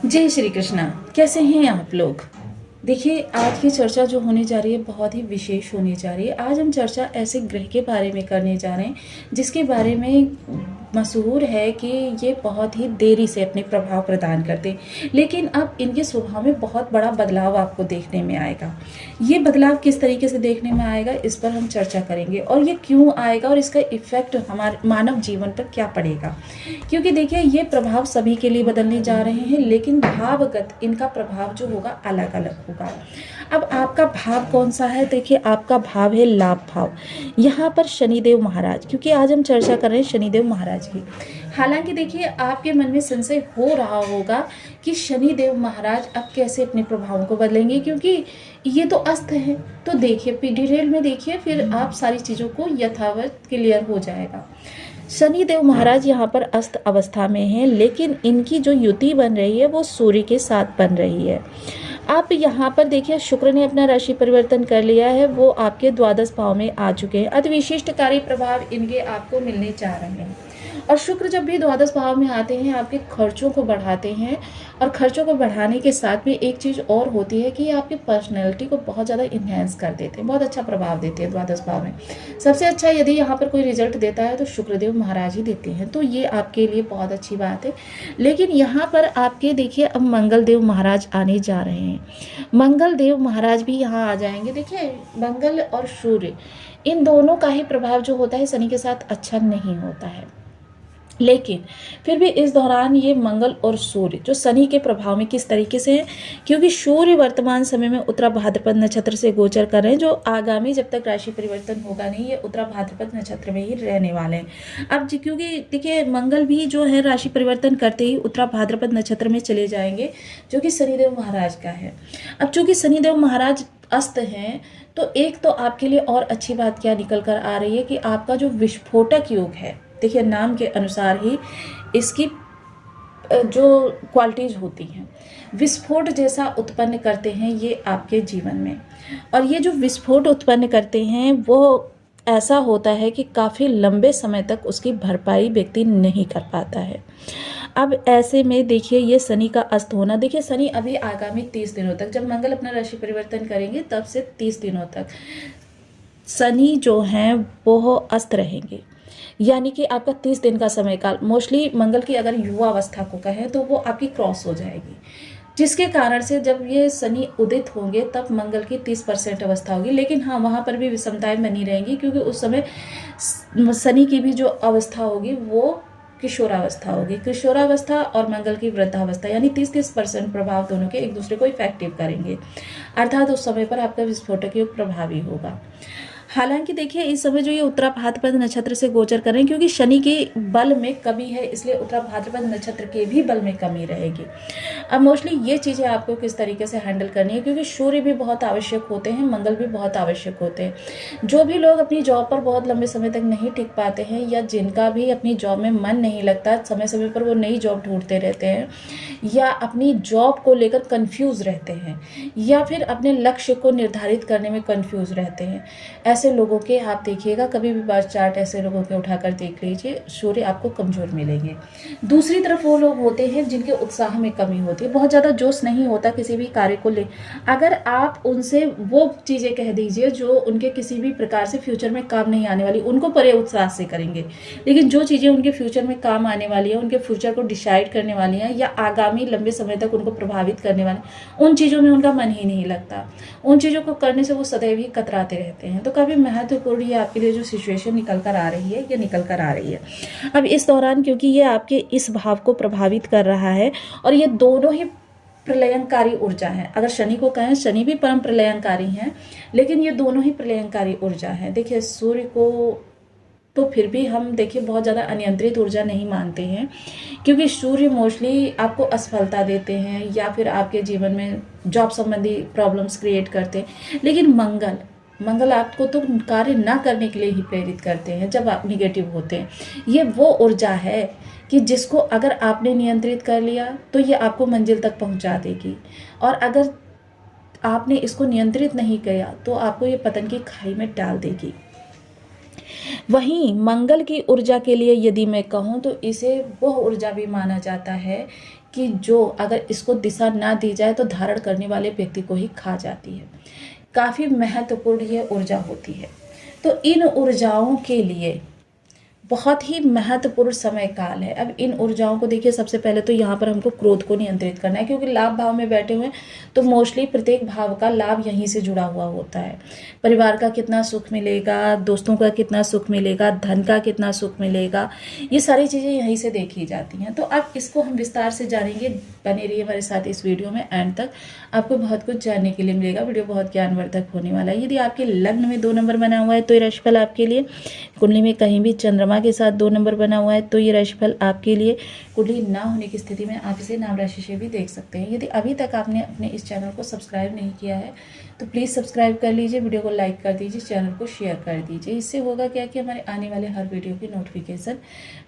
जय श्री कृष्णा। कैसे हैं आप लोग? देखिए, आज की चर्चा जो होने जा रही है बहुत ही विशेष होने जा रही है। आज हम चर्चा ऐसे ग्रह के बारे में करने जा रहे हैं जिसके बारे में मशहूर है कि ये बहुत ही देरी से अपने प्रभाव प्रदान करते हैं, लेकिन अब इनके स्वभाव में बहुत बड़ा बदलाव आपको देखने में आएगा। ये बदलाव किस तरीके से देखने में आएगा, इस पर हम चर्चा करेंगे और ये क्यों आएगा और इसका इफ़ेक्ट हमारे मानव जीवन पर क्या पड़ेगा। क्योंकि देखिए, ये प्रभाव सभी के लिए बदलने जा रहे हैं, लेकिन भावगत इनका प्रभाव जो होगा अलग अलग होगा। अब आपका भाव कौन सा है? देखिए, आपका भाव है लाभ भाव। यहाँ पर शनिदेव महाराज, क्योंकि आज हम चर्चा कर रहे हैं शनिदेव महाराज की। हालांकि देखिए, आपके मन में संशय हो रहा होगा कि शनिदेव महाराज अब कैसे अपने प्रभावों को बदलेंगे, क्योंकि ये तो अस्त है। तो देखिए, डिटेल में देखिए, फिर आप सारी चीज़ों को यथावत क्लियर हो जाएगा। शनिदेव महाराज यहाँ पर अस्त अवस्था में हैं, लेकिन इनकी जो युति बन रही है वो सूर्य के साथ बन रही है। आप यहाँ पर देखिए, शुक्र ने अपना राशि परिवर्तन कर लिया है, वो आपके द्वादश भाव में आ चुके हैं। अति विशिष्टकारी प्रभाव इनके आपको मिलने जा रहे हैं। और शुक्र जब भी द्वादश भाव में आते हैं, आपके खर्चों को बढ़ाते हैं, और खर्चों को बढ़ाने के साथ में एक चीज़ और होती है कि आपकी पर्सनैलिटी को बहुत ज़्यादा इन्हेंस कर देते हैं, बहुत अच्छा प्रभाव देते हैं द्वादश भाव में। सबसे अच्छा यदि यहाँ पर कोई रिजल्ट देता है तो शुक्रदेव महाराज ही देते हैं, तो ये आपके लिए बहुत अच्छी बात है। लेकिन यहाँ पर आपके देखिए, अब मंगल देव महाराज आने जा रहे हैं। मंगल देव महाराज भी यहाँ आ जाएंगे। देखिए, मंगल और सूर्य, इन दोनों का ही प्रभाव जो होता है शनि के साथ अच्छा नहीं होता है, लेकिन फिर भी इस दौरान ये मंगल और सूर्य जो शनि के प्रभाव में किस तरीके से है, क्योंकि सूर्य वर्तमान समय में उत्तरा भाद्रपद नक्षत्र से गोचर कर रहे हैं, जो आगामी जब तक राशि परिवर्तन होगा नहीं, ये उत्तरा भाद्रपद नक्षत्र में ही रहने वाले हैं। अब क्योंकि देखिए, मंगल भी जो है राशि परिवर्तन करते ही उत्तरा भाद्रपद नक्षत्र में चले जाएंगे, जो कि शनिदेव महाराज का है। अब चूंकि शनिदेव महाराज अस्त हैं, तो एक तो आपके लिए और अच्छी बात क्या निकल कर आ रही है कि आपका जो विस्फोटक योग है, देखिए नाम के अनुसार ही इसकी जो क्वालिटीज़ होती हैं, विस्फोट जैसा उत्पन्न करते हैं ये आपके जीवन में। और ये जो विस्फोट उत्पन्न करते हैं वो ऐसा होता है कि काफ़ी लंबे समय तक उसकी भरपाई व्यक्ति नहीं कर पाता है। अब ऐसे में देखिए, ये शनि का अस्त होना, देखिए शनि अभी आगामी 30 दिनों तक, जब मंगल अपना राशि परिवर्तन करेंगे तब से 30 दिनों तक शनि जो हैं वो अस्त रहेंगे। यानी कि आपका 30 दिन का समय काल, मोस्टली मंगल की अगर युवा अवस्था को कहें तो वो आपकी क्रॉस हो जाएगी, जिसके कारण से जब ये शनि उदित होंगे तब मंगल की 30% अवस्था होगी। लेकिन हाँ, वहाँ पर भी विषमताएं बनी रहेंगी, क्योंकि उस समय शनि की भी जो अवस्था होगी वो किशोरावस्था होगी। किशोरावस्था और मंगल की वृद्धावस्था, यानी 30-30% प्रभाव दोनों के एक दूसरे को इफेक्टिव करेंगे, अर्थात उस समय पर आपका विस्फोटक योग प्रभावी होगा। हालांकि देखिए, इस समय जो ये उत्तरा भाद्रपद नक्षत्र से गोचर कर रहे हैं, क्योंकि शनि के बल में कमी है, इसलिए उत्तरा भाद्रपद नक्षत्र के भी बल में कमी रहेगी। अब मोस्टली ये चीज़ें आपको किस तरीके से हैंडल करनी है, क्योंकि सूर्य भी बहुत आवश्यक होते हैं, मंगल भी बहुत आवश्यक होते हैं। जो भी लोग अपनी जॉब पर बहुत लंबे समय तक नहीं टिक पाते हैं, या जिनका भी अपनी जॉब में मन नहीं लगता, समय समय पर वो नई जॉब ढूंढते रहते हैं, या अपनी जॉब को लेकर कंफ्यूज रहते हैं, या फिर अपने लक्ष्य को निर्धारित करने में कंफ्यूज रहते हैं, ऐसे लोगों के आप देखिएगा, कभी भी बार चार्ट ऐसे लोगों के उठाकर देख लीजिए, सूर्य आपको कमजोर मिलेंगे। दूसरी तरफ वो लोग होते हैं जिनके उत्साह में कमी होती है, बहुत ज़्यादा जोश नहीं होता किसी भी कार्य को ले। अगर आप उनसे वो चीज़ें कह दीजिए जो उनके किसी भी प्रकार से फ्यूचर में काम नहीं आने वाली, उनको बड़े उत्साह से करेंगे, लेकिन जो चीज़ें उनके फ्यूचर में काम आने वाली है, उनके फ्यूचर को डिसाइड करने वाली हैं, या आगामी लंबे समय तक उनको प्रभावित करने वाले, उन चीज़ों में उनका मन ही नहीं लगता। उन चीज़ों को करने से वो सदैव ही कतराते रहते हैं। तो काफ़ी महत्वपूर्ण ये आपके लिए जो सिचुएशन निकल कर आ रही है, ये निकल कर आ रही है। अब इस दौरान, क्योंकि ये आपके इस भाव को प्रभावित कर रहा है, और ये दोनों ही प्रलयंकारी ऊर्जा है, अगर शनि को कहें, शनि भी परम प्रलयंकारी हैं, लेकिन ये दोनों ही प्रलयंकारी ऊर्जा है। देखिए, सूर्य को तो फिर भी हम देखिए बहुत ज़्यादा अनियंत्रित ऊर्जा नहीं मानते हैं, क्योंकि सूर्य मोस्टली आपको असफलता देते हैं, या फिर आपके जीवन में जॉब संबंधी प्रॉब्लम्स क्रिएट करते हैं। लेकिन मंगल आपको तो कार्य ना करने के लिए ही प्रेरित करते हैं जब आप निगेटिव होते हैं। ये वो ऊर्जा है कि जिसको अगर आपने नियंत्रित कर लिया तो ये आपको मंजिल तक पहुंचा देगी, और अगर आपने इसको नियंत्रित नहीं किया तो आपको ये पतन की खाई में डाल देगी। वहीं मंगल की ऊर्जा के लिए यदि मैं कहूँ तो इसे वह ऊर्जा भी माना जाता है कि जो अगर इसको दिशा ना दी जाए तो धारण करने वाले व्यक्ति को ही खा जाती है। काफ़ी महत्वपूर्ण ये ऊर्जा होती है। तो इन ऊर्जाओं के लिए बहुत ही महत्वपूर्ण समय काल है। अब इन ऊर्जाओं को देखिए, सबसे पहले तो यहाँ पर हमको क्रोध को नियंत्रित करना है, क्योंकि लाभ भाव में बैठे हुए हैं तो मोस्टली प्रत्येक भाव का लाभ यहीं से जुड़ा हुआ होता है। परिवार का कितना सुख मिलेगा, दोस्तों का कितना सुख मिलेगा, धन का कितना सुख मिलेगा, ये सारी चीज़ें यहीं से देखी जाती हैं। तो अब इसको हम विस्तार से जानेंगे। बने रहिए हमारे साथ इस वीडियो में, एंड तक आपको बहुत कुछ जानने के लिए मिलेगा। वीडियो बहुत ज्ञानवर्धक होने वाला है। यदि आपके लग्न में 2 नंबर बना हुआ है तो ये राशिफल आपके लिए, कुंडली में कहीं भी चंद्रमा के साथ 2 नंबर बना हुआ है तो ये राशिफल आपके लिए, कुंडली ना होने की स्थिति में आप इसे नाम राशि से भी देख सकते हैं। यदि अभी तक आपने अपने इस चैनल को सब्सक्राइब नहीं किया है तो प्लीज़ सब्सक्राइब कर लीजिए, वीडियो को लाइक कर दीजिए, चैनल को शेयर कर दीजिए। इससे होगा क्या कि हमारे आने वाले हर वीडियो की नोटिफिकेशन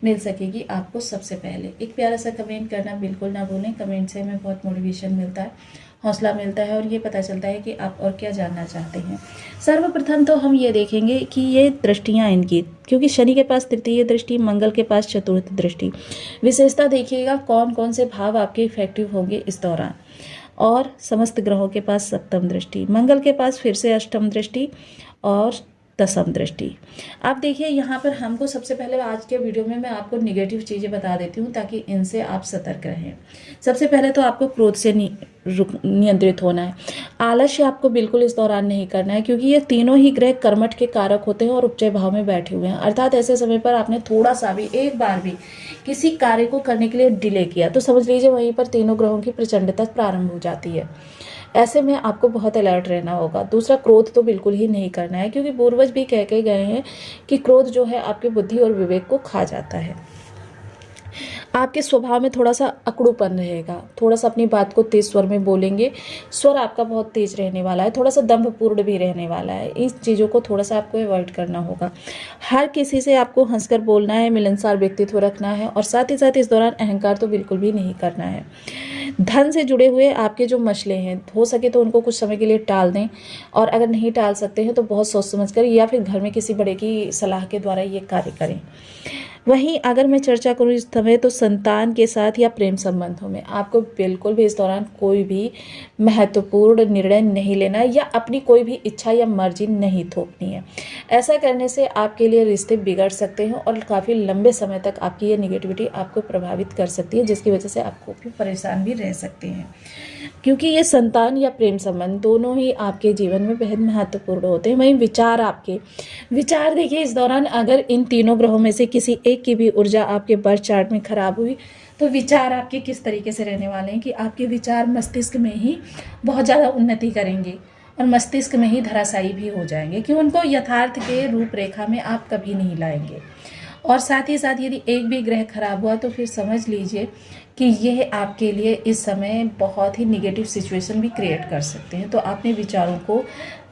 मिल सकेगी आपको सबसे पहले। एक प्यारा सा कमेंट करना बिल्कुल ना भूलें। कमेंट से हमें बहुत मोटिवेशन मिलता है, हौसला मिलता है और ये पता चलता है कि आप और क्या जानना चाहते हैं। सर्वप्रथम तो हम ये देखेंगे कि ये दृष्टियाँ इनकी, क्योंकि शनि के पास तृतीय दृष्टि, मंगल के पास चतुर्थ दृष्टि। विशेषता देखिएगा कौन कौन से भाव आपके इफेक्टिव होंगे इस दौरान। और समस्त ग्रहों के पास सप्तम दृष्टि, मंगल के पास फिर से अष्टम दृष्टि और दसम दृष्टि। आप देखिए यहाँ पर हमको सबसे पहले आज के वीडियो में मैं आपको निगेटिव चीज़ें बता देती हूँ ताकि इनसे आप सतर्क रहें। सबसे पहले तो आपको क्रोध से नियंत्रित होना है। आलस्य आपको बिल्कुल इस दौरान नहीं करना है, क्योंकि ये तीनों ही ग्रह कर्मठ के कारक होते हैं और उपचय भाव में बैठे हुए हैं। अर्थात ऐसे समय पर आपने थोड़ा सा भी, एक बार भी किसी कार्य को करने के लिए डिले किया तो समझ लीजिए वहीं पर तीनों ग्रहों की प्रचंडता प्रारंभ हो जाती है। ऐसे में आपको बहुत अलर्ट रहना होगा। दूसरा, क्रोध तो बिल्कुल ही नहीं करना है, क्योंकि पूर्वज भी कह के गए हैं कि क्रोध जो है आपकी बुद्धि और विवेक को खा जाता है। आपके स्वभाव में थोड़ा सा अकड़ूपन रहेगा, थोड़ा सा अपनी बात को तेज स्वर में बोलेंगे, स्वर आपका बहुत तेज रहने वाला है, थोड़ा सा दंभपूर्ण भी रहने वाला है। इस चीज़ों को थोड़ा सा आपको अवॉइड करना होगा। हर किसी से आपको हंसकर बोलना है, मिलनसार व्यक्तित्व रखना है और साथ ही साथ इस दौरान अहंकार तो बिल्कुल भी नहीं करना है। धन से जुड़े हुए आपके जो मसले हैं, हो सके तो उनको कुछ समय के लिए टाल दें, और अगर नहीं टाल सकते हैं तो बहुत सोच समझ कर या फिर घर में किसी बड़े की सलाह के द्वारा ये कार्य करें। वहीं अगर मैं चर्चा करूं इस समय तो संतान के साथ या प्रेम संबंधों में आपको बिल्कुल भी इस दौरान कोई भी महत्वपूर्ण निर्णय नहीं लेना है या अपनी कोई भी इच्छा या मर्जी नहीं थोपनी है। ऐसा करने से आपके लिए रिश्ते बिगड़ सकते हैं और काफ़ी लंबे समय तक आपकी ये निगेटिविटी आपको प्रभावित कर सकती है, जिसकी वजह से आपको भी परेशान भी रह सकते हैं। क्योंकि ये संतान या प्रेम संबंध दोनों ही आपके जीवन में बेहद महत्वपूर्ण होते हैं। वहीं विचार, आपके विचार देखिए इस दौरान अगर इन तीनों ग्रहों में से किसी एक की भी ऊर्जा आपके बर्थ चार्ट में खराब हुई तो विचार आपके किस तरीके से रहने वाले हैं कि आपके विचार मस्तिष्क में ही बहुत ज़्यादा उन्नति करेंगे और मस्तिष्क में ही धराशायी भी हो जाएंगे, कि उनको यथार्थ के रूपरेखा में आप कभी नहीं लाएंगे। और साथ ही साथ यदि एक भी ग्रह खराब हुआ तो फिर समझ लीजिए कि यह आपके लिए इस समय बहुत ही निगेटिव सिचुएशन भी क्रिएट कर सकते हैं। तो अपने विचारों को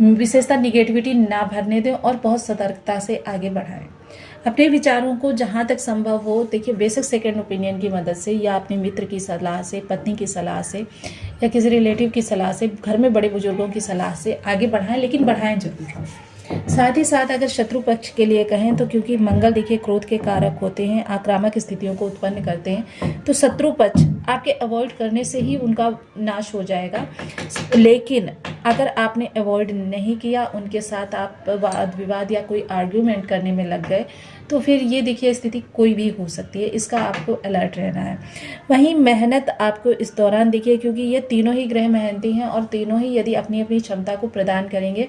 विशेषता निगेटिविटी ना भरने दें और बहुत सतर्कता से आगे बढ़ाएं। अपने विचारों को जहाँ तक संभव हो, देखिए बेसिक सेकंड ओपिनियन की मदद से या अपने मित्र की सलाह से, पत्नी की सलाह से या किसी रिलेटिव की सलाह से, घर में बड़े बुजुर्गों की सलाह से आगे बढ़ाएं, लेकिन बढ़ाएं जरूर। साथ ही साथ अगर शत्रु पक्ष के लिए कहें तो क्योंकि मंगल देखिए क्रोध के कारक होते हैं, आक्रामक स्थितियों को उत्पन्न करते हैं, तो शत्रु पक्ष आपके अवॉइड करने से ही उनका नाश हो जाएगा। लेकिन अगर आपने अवॉइड नहीं किया, उनके साथ आप वाद विवाद या कोई आर्ग्यूमेंट करने में लग गए तो फिर ये देखिए स्थिति कोई भी हो सकती है, इसका आपको अलर्ट रहना है। वहीं मेहनत आपको इस दौरान देखिए, क्योंकि ये तीनों ही ग्रह मेहनती हैं और तीनों ही यदि अपनी अपनी क्षमता को प्रदान करेंगे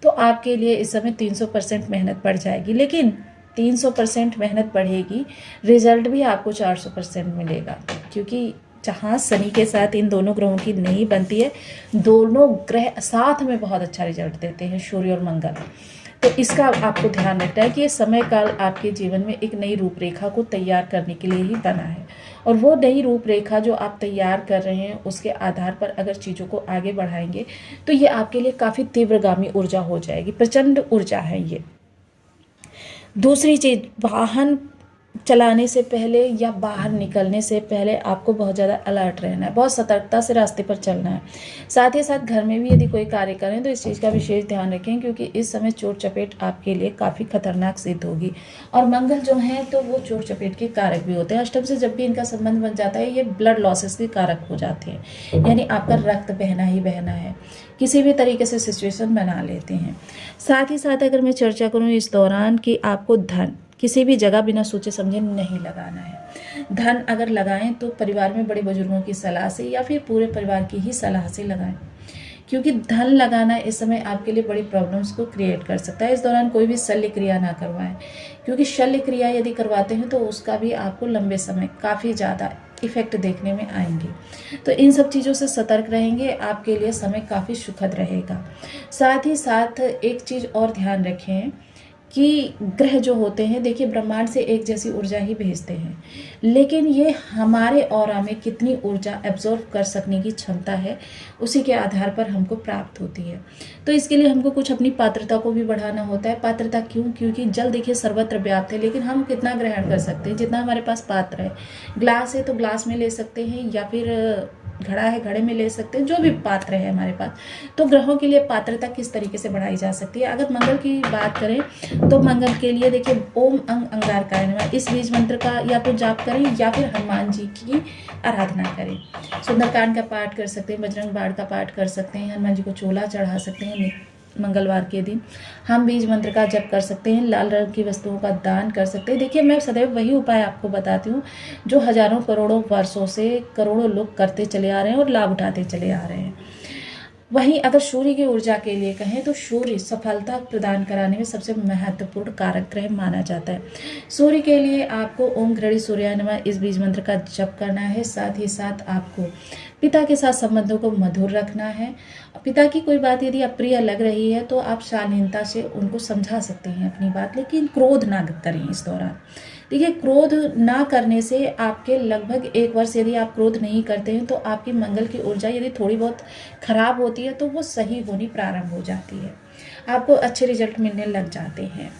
तो आपके लिए इस समय 300% मेहनत बढ़ जाएगी। लेकिन 300% मेहनत बढ़ेगी, रिजल्ट भी आपको 400% मिलेगा, क्योंकि जहाँ शनि के साथ इन दोनों ग्रहों की नहीं बनती है, दोनों ग्रह साथ में बहुत अच्छा रिजल्ट देते हैं, सूर्य और मंगल। तो इसका आपको ध्यान रखना है कि ये समय काल आपके जीवन में एक नई रूपरेखा को तैयार करने के लिए ही बना है, और वो नई रूपरेखा जो आप तैयार कर रहे हैं उसके आधार पर अगर चीज़ों को आगे बढ़ाएंगे तो ये आपके लिए काफ़ी तीव्रगामी ऊर्जा हो जाएगी, प्रचंड ऊर्जा है ये। दूसरी चीज़, वाहन चलाने से पहले या बाहर निकलने से पहले आपको बहुत ज़्यादा अलर्ट रहना है, बहुत सतर्कता से रास्ते पर चलना है। साथ ही साथ घर में भी यदि कोई कार्य करें तो इस चीज़ का विशेष ध्यान रखें, क्योंकि इस समय चोट चपेट आपके लिए काफ़ी खतरनाक सिद्ध होगी। और मंगल जो हैं तो वो चोट चपेट के कारक भी होते हैं। अष्टम से जब भी इनका संबंध बन जाता है ये ब्लड लॉसेस के कारक हो जाते हैं, यानी आपका रक्त बहना ही बहना है, किसी भी तरीके से सिचुएशन बना लेते हैं। साथ ही साथ अगर मैं चर्चा करूँ इस दौरान कि आपको धन किसी भी जगह बिना सोचे समझे नहीं लगाना है। धन अगर लगाएं तो परिवार में बड़े बुजुर्गों की सलाह से या फिर पूरे परिवार की ही सलाह से लगाएं, क्योंकि धन लगाना इस समय आपके लिए बड़ी प्रॉब्लम्स को क्रिएट कर सकता है। इस दौरान कोई भी शल्य क्रिया ना करवाएं, क्योंकि शल्य क्रिया यदि करवाते हैं तो उसका भी आपको लंबे समय काफ़ी ज़्यादा इफ़ेक्ट देखने में आएंगे। तो इन सब चीज़ों से सतर्क रहेंगे, आपके लिए समय काफ़ी सुखद रहेगा। साथ ही साथ एक चीज़ और ध्यान रखें कि ग्रह जो होते हैं, देखिए ब्रह्मांड से एक जैसी ऊर्जा ही भेजते हैं, लेकिन ये हमारे ऑरा में कितनी ऊर्जा एब्जॉर्ब कर सकने की क्षमता है उसी के आधार पर हमको प्राप्त होती है। तो इसके लिए हमको कुछ अपनी पात्रता को भी बढ़ाना होता है। पात्रता क्यों? क्योंकि जल देखिए सर्वत्र व्याप्त है, लेकिन हम कितना ग्रहण कर सकते हैं, जितना हमारे पास पात्र है। ग्लास है तो ग्लास में ले सकते हैं, या फिर घड़ा है घड़े में ले सकते हैं, जो भी पात्र है हमारे पास। तो ग्रहों के लिए पात्रता किस तरीके से बढ़ाई जा सकती है? अगर मंगल की बात करें तो मंगल के लिए देखिए ओम अंग अंगारकाय नमः इस बीज मंत्र का या तो जाप करें या फिर हनुमान जी की आराधना करें। सुंदरकांड का पाठ कर सकते हैं, बजरंग बाण का पाठ कर सकते हैं, हनुमान जी को चोला चढ़ा सकते हैं। मंगलवार के दिन हम बीज मंत्र का जप कर सकते हैं, लाल रंग की वस्तुओं का दान कर सकते हैं। देखिए मैं सदैव वही उपाय आपको बताती हूँ जो हजारों करोड़ों वर्षों से करोड़ों लोग करते चले आ रहे हैं और लाभ उठाते चले आ रहे हैं। वहीं अगर सूर्य की ऊर्जा के लिए कहें तो सूर्य सफलता प्रदान कराने में सबसे महत्वपूर्ण कारक ग्रह माना जाता है। सूर्य के लिए आपको ओम घृणी सूर्याय नमः इस बीज मंत्र का जप करना है। साथ ही साथ आपको पिता के साथ संबंधों को मधुर रखना है। पिता की कोई बात यदि अप्रिय लग रही है तो आप शालीनता से उनको समझा सकते हैं अपनी बात, लेकिन क्रोध ना करें इस दौरान। देखिए क्रोध ना करने से आपके लगभग 1 वर्ष यदि आप क्रोध नहीं करते हैं तो आपकी मंगल की ऊर्जा यदि थोड़ी बहुत खराब होती है तो वो सही होनी प्रारंभ हो जाती है, आपको अच्छे रिजल्ट मिलने लग जाते हैं।